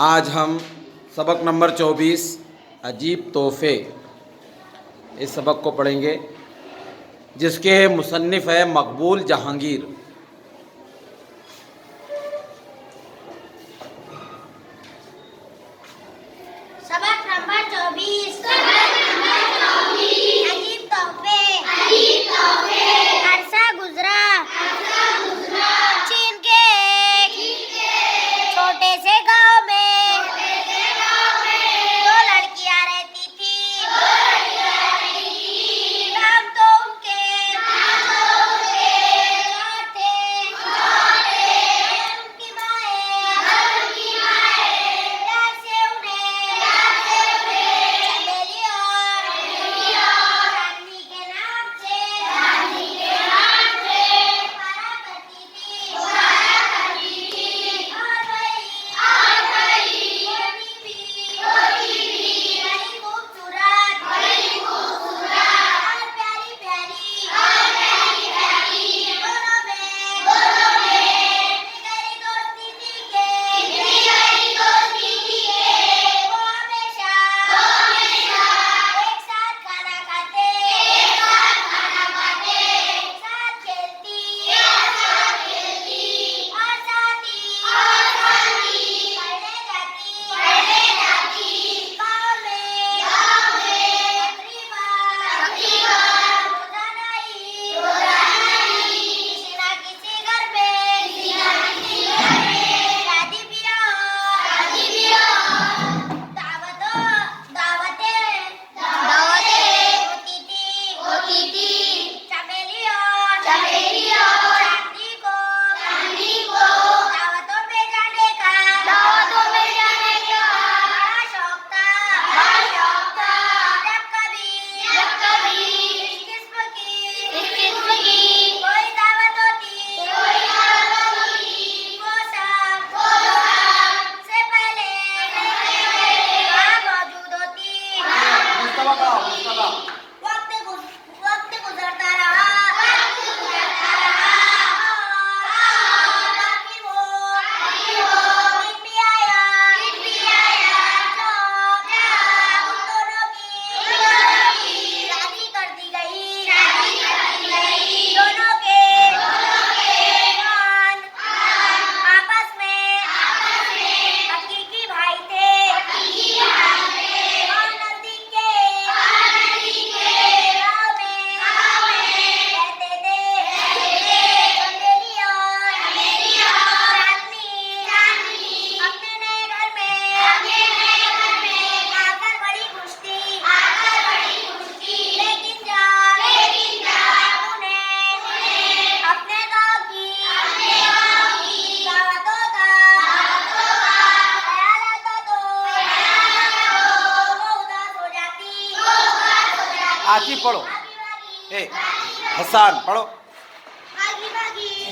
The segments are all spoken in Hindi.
आज हम सबक नंबर 24 अजीब तोहफे इस सबक को पढ़ेंगे, जिसके मुसन्निफ़ है मकबूल जहांगीर। सबक नंबर 24 अजीब तोहफे। अरसा गुजरा चीन के एक छोटे से गांव में दो लड़कियां रहती थी। नाम तो उनके चार थे। उनकी माएँ प्यार से उन्हें चमेली और चांदनी के नाम से पुकारा करती थी। और वही होती भी बड़ी खूबसूरत और प्यारी प्यारी दोनों में इतनी गहरी दोस्ती थी कि वो हमेशा एक साथ खाना खाते, साथ खेलती और साथ ही पढ़ने जाती। गाँव में तकरीबन रोजाना ही किसी ना किसी घर में शादी ब्याह दावतें होती थी। चमेली और चांदनी को दावतों में जाने का बड़ा शौक था। जब कभी इस किस्म की कोई दावत होती वो सबसे पहले वहाँ मौजूद होती। वक्त गुजरता रहा और आखिर वो दिन भी आया जब उन दोनों की शादी कर दी गई। दोनों के कौन आपस में हकीकी भाई थे और नजदीक के गाँव में रहते थे। चमेली और चांदनी अपने नए घर में आकर बड़ी खुश थी। लेकिन जब उन्हें अपने गाँव की दावतों का ख्याल आता तो वो उदास हो जाती। आसिफ पढ़ो, हसन पढ़ो।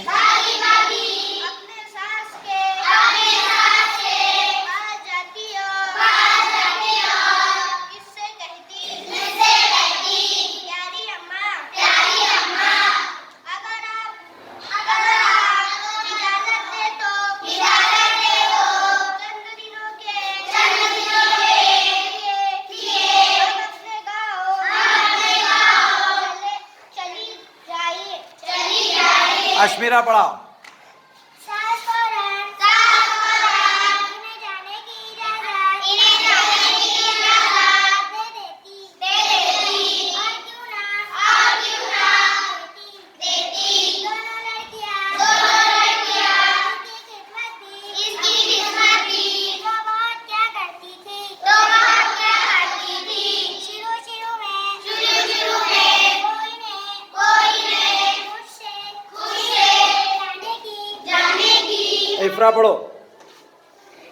भागी अपने सास के पास जाती और इससे कहती प्यारी अम्मा अगर आप इजाजत दे तो चंद दिनों के लिए हम अपने गाँव चली जाइए। अश्मीरा पढ़ाओ। सास को इन्हें जाने की इजाजत दे देती। और क्यों ना देती। दोनों लड़कियां इसकी खिदमत भी वो बहुत क्या करती थी। शुरू में वो इन्हें मुझसे जाने की इफ्रा पढ़ो।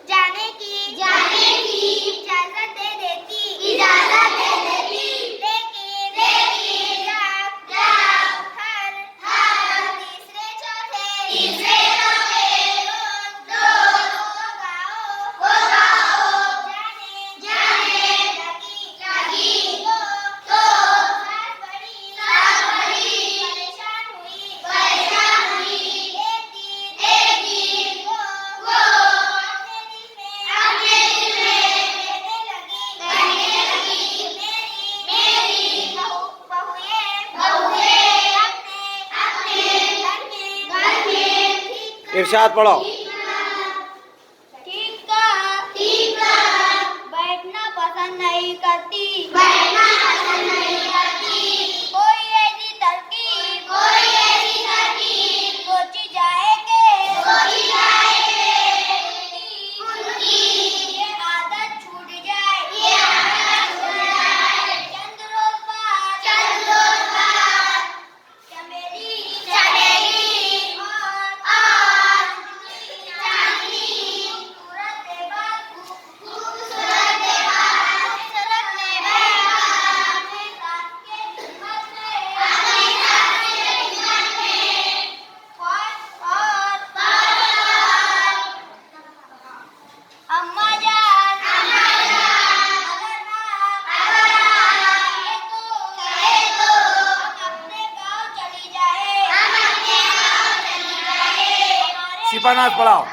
जाने की इजाजत दे देती। लेकिन जब हर तीसरे चौथे वो गाँव जाने लगी तो सास बड़ी परेशान हुई। एक दिन वो अपने दिल में इरशाद पढ़ो। ठीक का बैठना पसंद नहीं करती, बैठना पसंद नहीं करती। कोई ऐसी तरकीब सोची जाए उनकी ये आदत छूट जाए, चंद रोज बाद चमेली और चांदनी खूबसूरत देवा अपने साथ के खिदमत में और अम्मा जान अगर कहे तो हम अपने गाँव चली जाए। सिपानाथ पढ़ाओ।